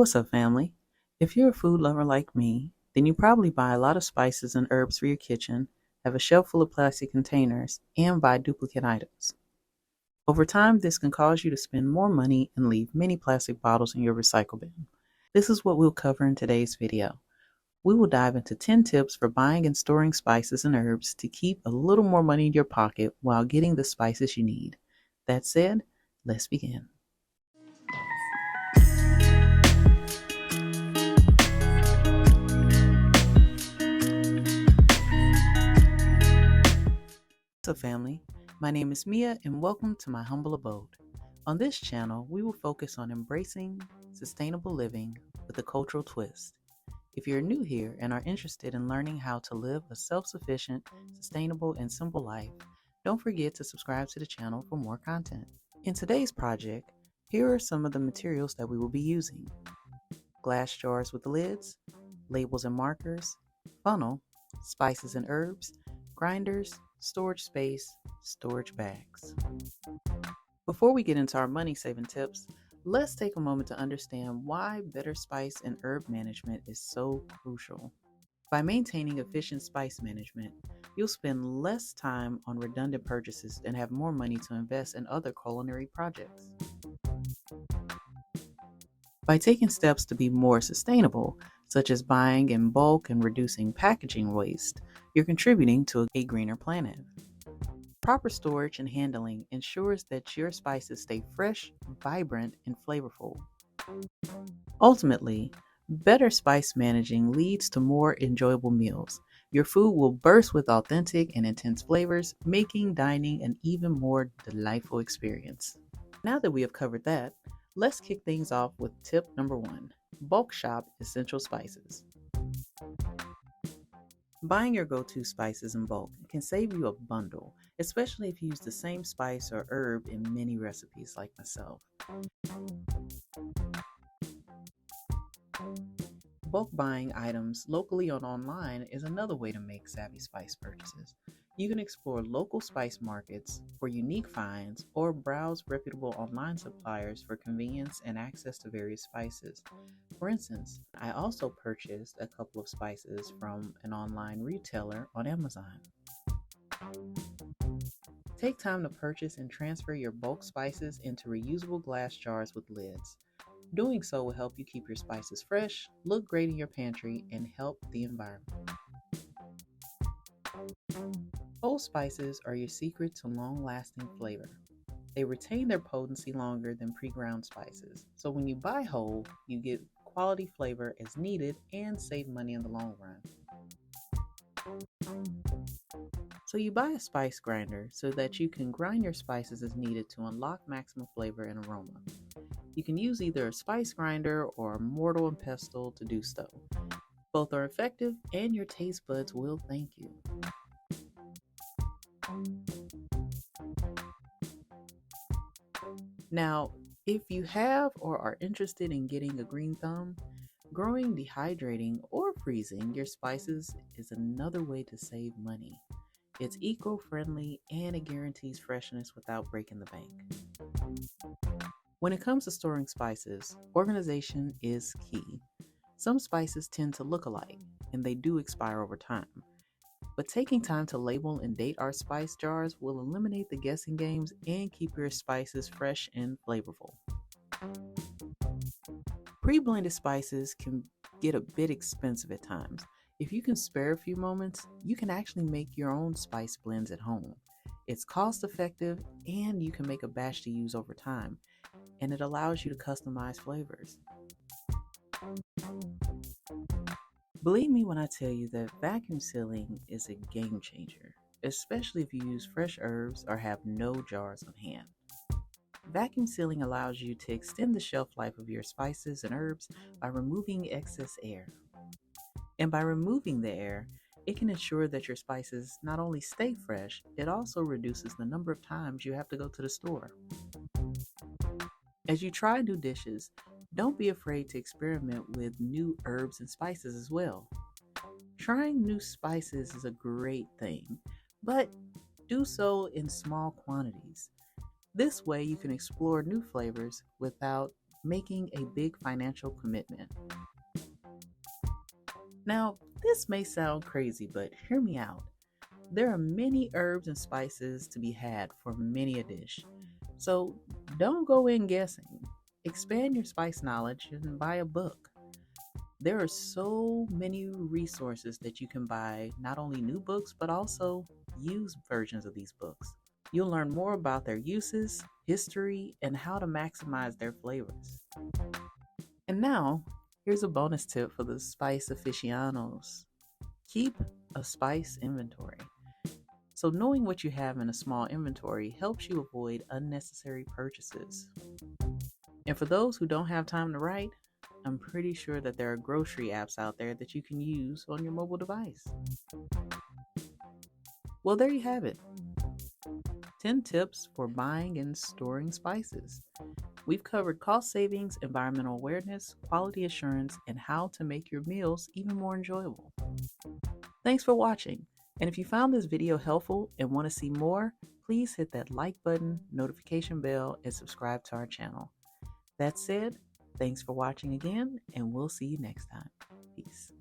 What's up, family? If you're a food lover like me, then you probably buy a lot of spices and herbs for your kitchen, have a shelf full of plastic containers, and buy duplicate items. Over time, this can cause you to spend more money and leave many plastic bottles in your recycle bin. This is what we'll cover in today's video. We will dive into 10 tips for buying and storing spices and herbs to keep a little more money in your pocket while getting the spices you need. That said, let's begin. What's up, family? My name is Mia, and welcome to my humble abode. On this channel, we will focus on embracing sustainable living with a cultural twist. If you're new here and are interested in learning how to live a self-sufficient, sustainable, and simple life, don't forget to subscribe to the channel for more content. In today's project, here are some of the materials that we will be using: glass jars with lids, labels and markers, funnel, spices and herbs, grinders, storage space, storage bags. Before we get into our money-saving tips, let's take a moment to understand why better spice and herb management is so crucial. By maintaining efficient spice management, you'll spend less time on redundant purchases and have more money to invest in other culinary projects. By taking steps to be more sustainable, such as buying in bulk and reducing packaging waste, you're contributing to a greener planet. Proper storage and handling ensures that your spices stay fresh, vibrant, and flavorful. Ultimately, better spice managing leads to more enjoyable meals. Your food will burst with authentic and intense flavors, making dining an even more delightful experience. Now that we have covered that, let's kick things off with tip number 1: bulk shop essential spices. Buying your go-to spices in bulk can save you a bundle, especially if you use the same spice or herb in many recipes like myself. Bulk buying items locally or online is another way to make savvy spice purchases. You can explore local spice markets for unique finds or browse reputable online suppliers for convenience and access to various spices. For instance, I also purchased a couple of spices from an online retailer on Amazon. Take time to purchase and transfer your bulk spices into reusable glass jars with lids. Doing so will help you keep your spices fresh, look great in your pantry, and help the environment. Whole spices are your secret to long-lasting flavor. They retain their potency longer than pre-ground spices, so when you buy whole, you get quality flavor as needed and save money in the long run. So you buy a spice grinder so that you can grind your spices as needed to unlock maximum flavor and aroma. You can use either a spice grinder or a mortar and pestle to do so. Both are effective and your taste buds will thank you. Now, if you have or are interested in getting a green thumb, growing, dehydrating, or freezing your spices is another way to save money. It's eco-friendly and it guarantees freshness without breaking the bank. When it comes to storing spices, organization is key. Some spices tend to look alike, and they do expire over time. But taking time to label and date our spice jars will eliminate the guessing games and keep your spices fresh and flavorful. Pre-blended spices can get a bit expensive at times. If you can spare a few moments, you can actually make your own spice blends at home. It's cost effective and you can make a batch to use over time, and it allows you to customize flavors. Believe me when I tell you that vacuum sealing is a game changer, especially if you use fresh herbs or have no jars on hand. Vacuum sealing allows you to extend the shelf life of your spices and herbs by removing excess air. And by removing the air, it can ensure that your spices not only stay fresh, it also reduces the number of times you have to go to the store. As you try new dishes, don't be afraid to experiment with new herbs and spices as well. Trying new spices is a great thing, but do so in small quantities. This way you can explore new flavors without making a big financial commitment. Now, this may sound crazy, but hear me out. There are many herbs and spices to be had for many a dish. So don't go in guessing. Expand your spice knowledge and buy a book. There are so many resources that you can buy, not only new books, but also used versions of these books. You'll learn more about their uses, history, and how to maximize their flavors. And now, here's a bonus tip for the spice aficionados. Keep a spice inventory. So, knowing what you have in a small inventory helps you avoid unnecessary purchases. And for those who don't have time to write, I'm pretty sure that there are grocery apps out there that you can use on your mobile device. Well, there you have it, 10 tips for buying and storing spices. We've covered cost savings, environmental awareness, quality assurance, and how to make your meals even more enjoyable. Thanks for watching. And if you found this video helpful and want to see more, please hit that like button, notification bell, and subscribe to our channel. That said, thanks for watching again, and we'll see you next time. Peace.